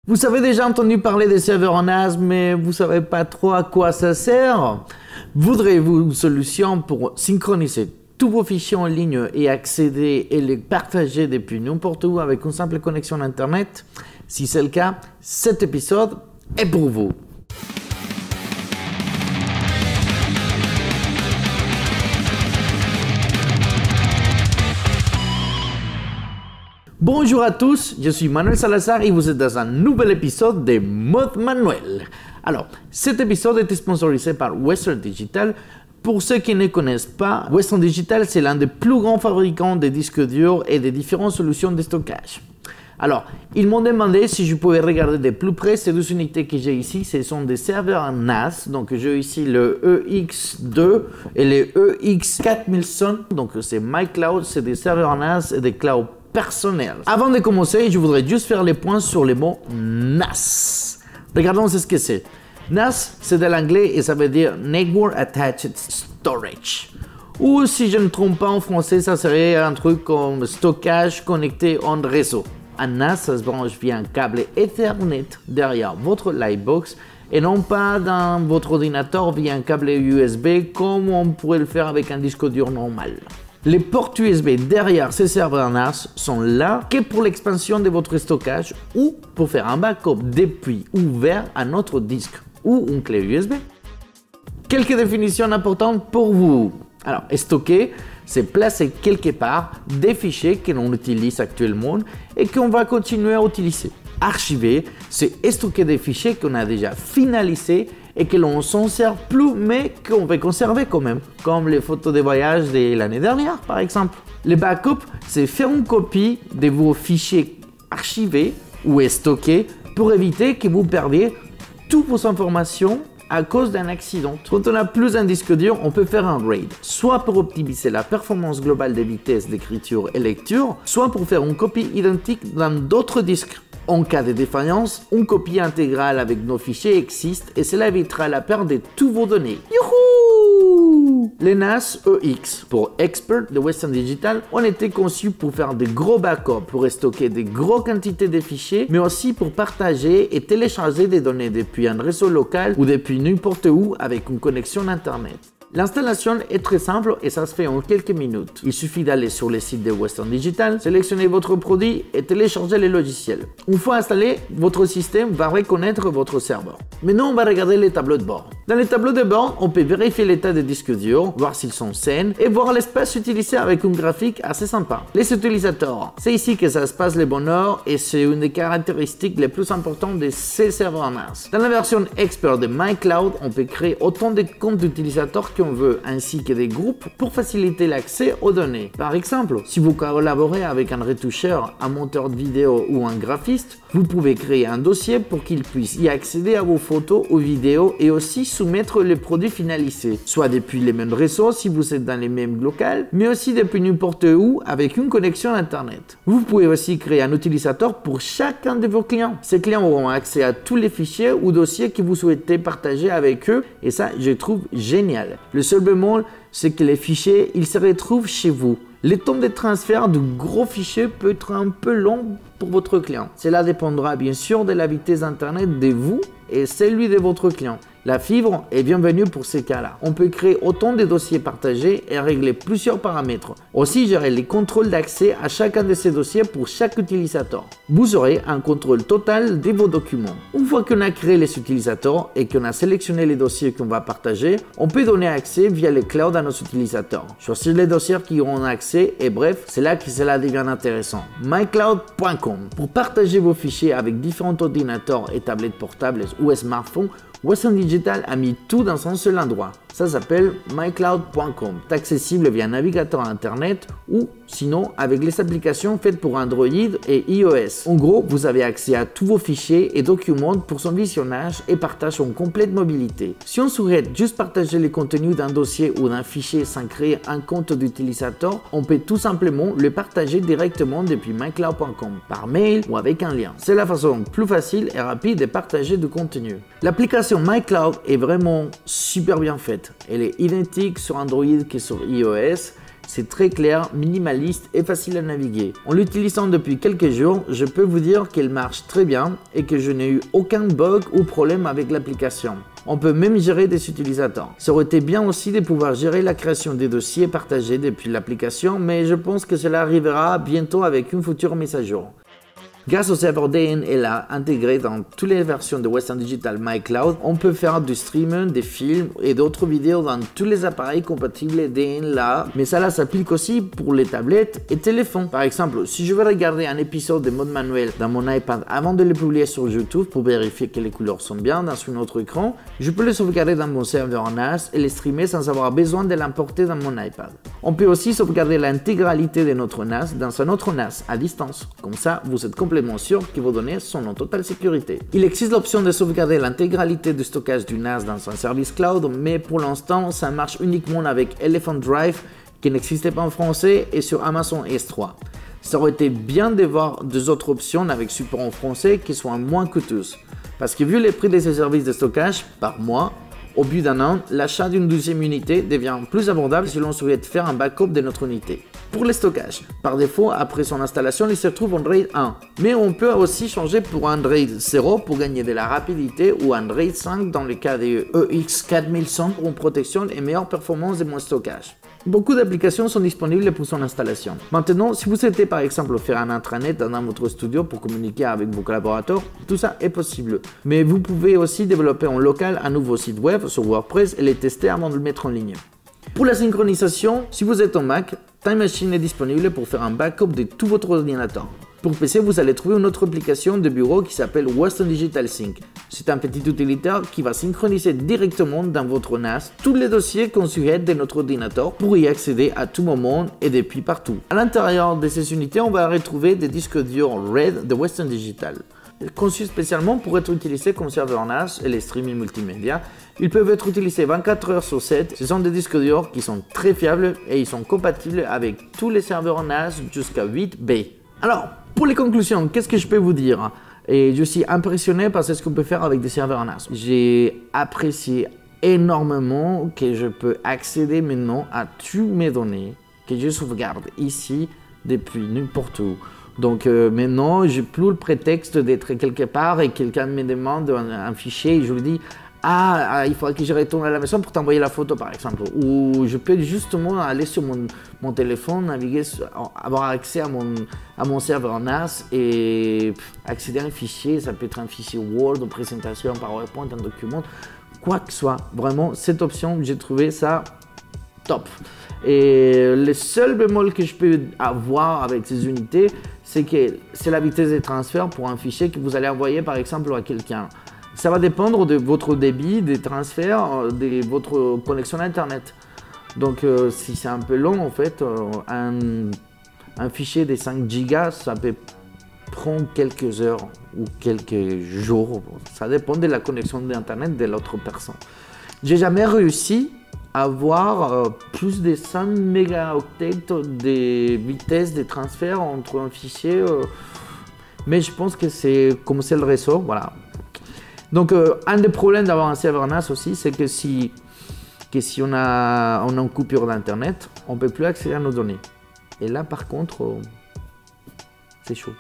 Vous avez déjà entendu parler des serveurs NAS, mais vous ne savez pas trop à quoi ça sert? Voudrez-vous une solution pour synchroniser tous vos fichiers en ligne et accéder et les partager depuis n'importe où avec une simple connexion Internet? Si c'est le cas, cet épisode est pour vous. Bonjour à tous, je suis Manuel Salazar et vous êtes dans un nouvel épisode de Mode Manuel. Alors, cet épisode est sponsorisé par Western Digital. Pour ceux qui ne connaissent pas, Western Digital, c'est l'un des plus grands fabricants de disques durs et de différentes solutions de stockage. Alors, ils m'ont demandé si je pouvais regarder de plus près ces deux unités que j'ai ici. Ce sont des serveurs NAS. Donc, j'ai ici le EX2 et le EX4100. Donc, c'est MyCloud, c'est des serveurs NAS et des clouds personnels. Avant de commencer, je voudrais juste faire les points sur les mots NAS. Regardons ce que c'est. NAS, c'est de l'anglais et ça veut dire Network Attached Storage. Ou si je ne me trompe pas en français, ça serait un truc comme stockage connecté en réseau. Un NAS, ça se branche via un câble Ethernet derrière votre Lightbox et non pas dans votre ordinateur via un câble USB comme on pourrait le faire avec un disque dur normal. Les ports USB derrière ces serveurs NAS sont là que pour l'expansion de votre stockage ou pour faire un backup depuis ouvert à notre disque ou une clé USB. Quelques définitions importantes pour vous. Alors, stocker, c'est placer quelque part des fichiers que l'on utilise actuellement et qu'on va continuer à utiliser. Archiver, c'est stocker des fichiers qu'on a déjà finalisés et que l'on s'en sert plus mais qu'on veut conserver quand même, comme les photos de voyage de l'année dernière par exemple. Le backup, c'est faire une copie de vos fichiers archivés ou stockés pour éviter que vous perdiez toutes vos informations à cause d'un accident. Quand on a plus d'un disque dur, on peut faire un RAID, soit pour optimiser la performance globale des vitesses d'écriture et lecture, soit pour faire une copie identique dans d'autres disques. En cas de défaillance, une copie intégrale avec nos fichiers existe et cela évitera la perte de toutes vos données. Youhou! Les NAS EX pour Expert de Western Digital ont été conçus pour faire de gros backups, pour stocker de grosses quantités de fichiers, mais aussi pour partager et télécharger des données depuis un réseau local ou depuis n'importe où avec une connexion Internet. L'installation est très simple et ça se fait en quelques minutes. Il suffit d'aller sur le site de Western Digital, sélectionner votre produit et télécharger le logiciel. Une fois installé, votre système va reconnaître votre serveur. Maintenant, on va regarder les tableaux de bord. Dans les tableaux de bord, on peut vérifier l'état des disques durs, voir s'ils sont sains et voir l'espace utilisé avec une graphique assez sympa. Les utilisateurs, c'est ici que ça se passe le bonheur et c'est une des caractéristiques les plus importantes de ces serveurs NAS. Dans la version Expert de MyCloud, on peut créer autant de comptes d'utilisateurs qu'on veut, ainsi que des groupes pour faciliter l'accès aux données. Par exemple, si vous collaborez avec un retoucheur, un monteur de vidéo ou un graphiste, vous pouvez créer un dossier pour qu'il puisse y accéder à vos photos ou vidéos et aussi soumettre les produits finalisés, soit depuis les mêmes réseaux si vous êtes dans les mêmes locales, mais aussi depuis n'importe où avec une connexion Internet. Vous pouvez aussi créer un utilisateur pour chacun de vos clients. Ces clients auront accès à tous les fichiers ou dossiers que vous souhaitez partager avec eux et ça, je trouve génial. Le seul bémol, c'est que les fichiers, ils se retrouvent chez vous. Le temps de transfert de gros fichiers peut être un peu long pour votre client. Cela dépendra bien sûr de la vitesse Internet de vous et celui de votre client. La fibre est bienvenue pour ces cas-là. On peut créer autant de dossiers partagés et régler plusieurs paramètres. Aussi gérer les contrôles d'accès à chacun de ces dossiers pour chaque utilisateur. Vous aurez un contrôle total de vos documents. Une fois qu'on a créé les utilisateurs et qu'on a sélectionné les dossiers qu'on va partager, on peut donner accès via le cloud à nos utilisateurs. Choisir les dossiers qui auront accès et bref, c'est là que cela devient intéressant. mycloud.com. Pour partager vos fichiers avec différents ordinateurs et tablettes portables ou smartphones, Western Digital a mis tout dans un seul endroit. Ça s'appelle mycloud.com. C'est accessible via un navigateur internet ou sinon avec les applications faites pour Android et iOS. En gros, vous avez accès à tous vos fichiers et documents pour son visionnage et partage en complète mobilité. Si on souhaite juste partager le contenu d'un dossier ou d'un fichier sans créer un compte d'utilisateur, on peut tout simplement le partager directement depuis mycloud.com, par mail ou avec un lien. C'est la façon plus facile et rapide de partager du contenu. L'application MyCloud est vraiment super bien faite. Elle est identique sur Android que sur iOS C'est très clair, minimaliste et facile à naviguer. En l'utilisant depuis quelques jours, je peux vous dire qu'elle marche très bien et que je n'ai eu aucun bug ou problème avec l'application. On peut même gérer des utilisateurs. Ça aurait été bien aussi de pouvoir gérer la création des dossiers partagés depuis l'application, mais je pense que cela arrivera bientôt avec une future mise à jour. Grâce au serveur DNLA intégré dans toutes les versions de Western Digital MyCloud, on peut faire du streaming, des films et d'autres vidéos dans tous les appareils compatibles DNLA, mais ça s'applique aussi pour les tablettes et téléphones. Par exemple, si je veux regarder un épisode de mode manuel dans mon iPad avant de le publier sur YouTube pour vérifier que les couleurs sont bien dans un autre écran, je peux le sauvegarder dans mon serveur NAS et le streamer sans avoir besoin de l'importer dans mon iPad. On peut aussi sauvegarder l'intégralité de notre NAS dans un autre NAS à distance. Comme ça, vous êtes complètement sûr que vos données sont en totale sécurité. Il existe l'option de sauvegarder l'intégralité du stockage du NAS dans un service cloud, mais pour l'instant, ça marche uniquement avec Elephant Drive, qui n'existait pas en français, et sur Amazon S3. Ça aurait été bien de voir deux autres options avec support en français qui soient moins coûteuses. Parce que vu les prix de ces services de stockage par mois, au bout d'un an, l'achat d'une 12e unité devient plus abordable si l'on souhaite faire un backup de notre unité. Pour le stockage, par défaut, après son installation, il se trouve en RAID 1. Mais on peut aussi changer pour un RAID 0 pour gagner de la rapidité ou un RAID 5 dans le cas de EX4100 pour une protection et meilleure performance de mon stockage. Beaucoup d'applications sont disponibles pour son installation. Maintenant, si vous souhaitez par exemple faire un intranet dans votre studio pour communiquer avec vos collaborateurs, tout ça est possible. Mais vous pouvez aussi développer en local un nouveau site web sur WordPress et le tester avant de le mettre en ligne. Pour la synchronisation, si vous êtes en Mac, Time Machine est disponible pour faire un backup de tout votre ordinateur. Pour PC, vous allez trouver une autre application de bureau qui s'appelle Western Digital Sync. C'est un petit utilitaire qui va synchroniser directement dans votre NAS tous les dossiers qu'on sujette de notre ordinateur pour y accéder à tout moment et depuis partout. À l'intérieur de ces unités, on va retrouver des disques durs RAID de Western Digital. Conçus spécialement pour être utilisés comme serveur NAS et les streaming multimédia, ils peuvent être utilisés 24 heures sur 7. Ce sont des disques durs qui sont très fiables et ils sont compatibles avec tous les serveurs NAS jusqu'à 8B. Alors, pour les conclusions, qu'est-ce que je peux vous dire? Et je suis impressionné par ce qu'on peut faire avec des serveurs NAS. J'ai apprécié énormément que je peux accéder maintenant à toutes mes données que je sauvegarde ici depuis n'importe où. Donc maintenant, j'ai plus le prétexte d'être quelque part et quelqu'un me demande un fichier et je lui dis il faudrait que je retourne à la maison pour t'envoyer la photo par exemple. Ou je peux justement aller sur mon téléphone, naviguer, avoir accès à mon serveur NAS et accéder à un fichier. Ça peut être un fichier Word, une présentation, un PowerPoint, un document, quoi que ce soit. Vraiment, cette option, j'ai trouvé ça top. Et le seul bémol que je peux avoir avec ces unités, c'est que c'est la vitesse de transfert pour un fichier que vous allez envoyer par exemple à quelqu'un. Ça va dépendre de votre débit, des transferts, de votre connexion Internet. Donc si c'est un peu long en fait, un fichier de 5 Go, ça peut prendre quelques heures ou quelques jours. Ça dépend de la connexion d'Internet de l'autre personne. J'ai jamais réussi à avoir plus de 100 mégaoctets de vitesse de transfert entre un fichier. Mais je pense que c'est comme c'est le réseau, voilà. Donc un des problèmes d'avoir un serveur NAS aussi, c'est que si on a une coupure d'internet, on ne peut plus accéder à nos données. Et là par contre, c'est chaud.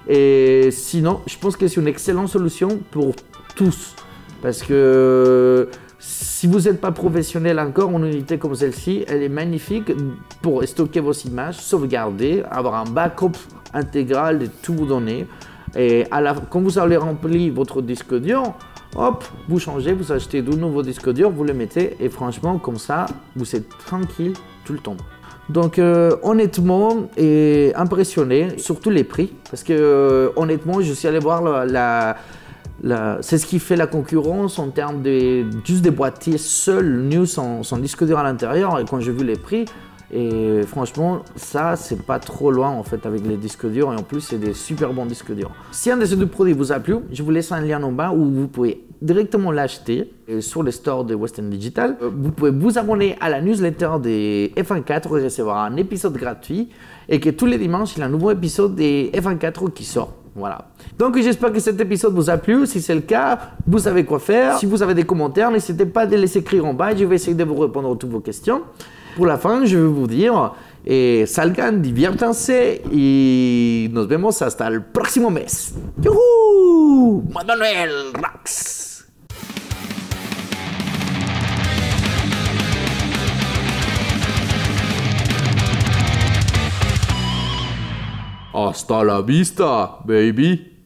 Et sinon, je pense que c'est une excellente solution pour tous. Parce que si vous n'êtes pas professionnel encore, une unité comme celle-ci, elle est magnifique pour stocker vos images, sauvegarder, avoir un backup intégral de toutes vos données. Et quand vous allez remplir votre disque dur, hop, vous changez, vous achetez de nouveaux disques durs, vous les mettez et franchement, comme ça, vous êtes tranquille tout le temps. Donc honnêtement, et impressionné, surtout les prix, parce que honnêtement, je suis allé voir c'est ce qui fait la concurrence en termes de juste des boîtiers seuls, nus, sans disque dur à l'intérieur, et quand j'ai vu les prix, et franchement, ça, c'est pas trop loin en fait avec les disques durs et en plus, c'est des super bons disques durs. Si un de ces deux produits vous a plu, je vous laisse un lien en bas où vous pouvez directement l'acheter sur le store de Western Digital. Vous pouvez vous abonner à la newsletter des F1.4 pour recevoir un épisode gratuit et que tous les dimanches, il y a un nouveau épisode des F1.4 qui sort. Voilà. Donc j'espère que cet épisode vous a plu. Si c'est le cas, vous savez quoi faire. Si vous avez des commentaires, n'hésitez pas à les écrire en bas. Je vais essayer de vous répondre à toutes vos questions. Pour la fin, je vais vous dire, salgan, diviértanse y nos vemos hasta el próximo mes. ¡Yuhu! Manuel Rax. Hasta la vista, baby.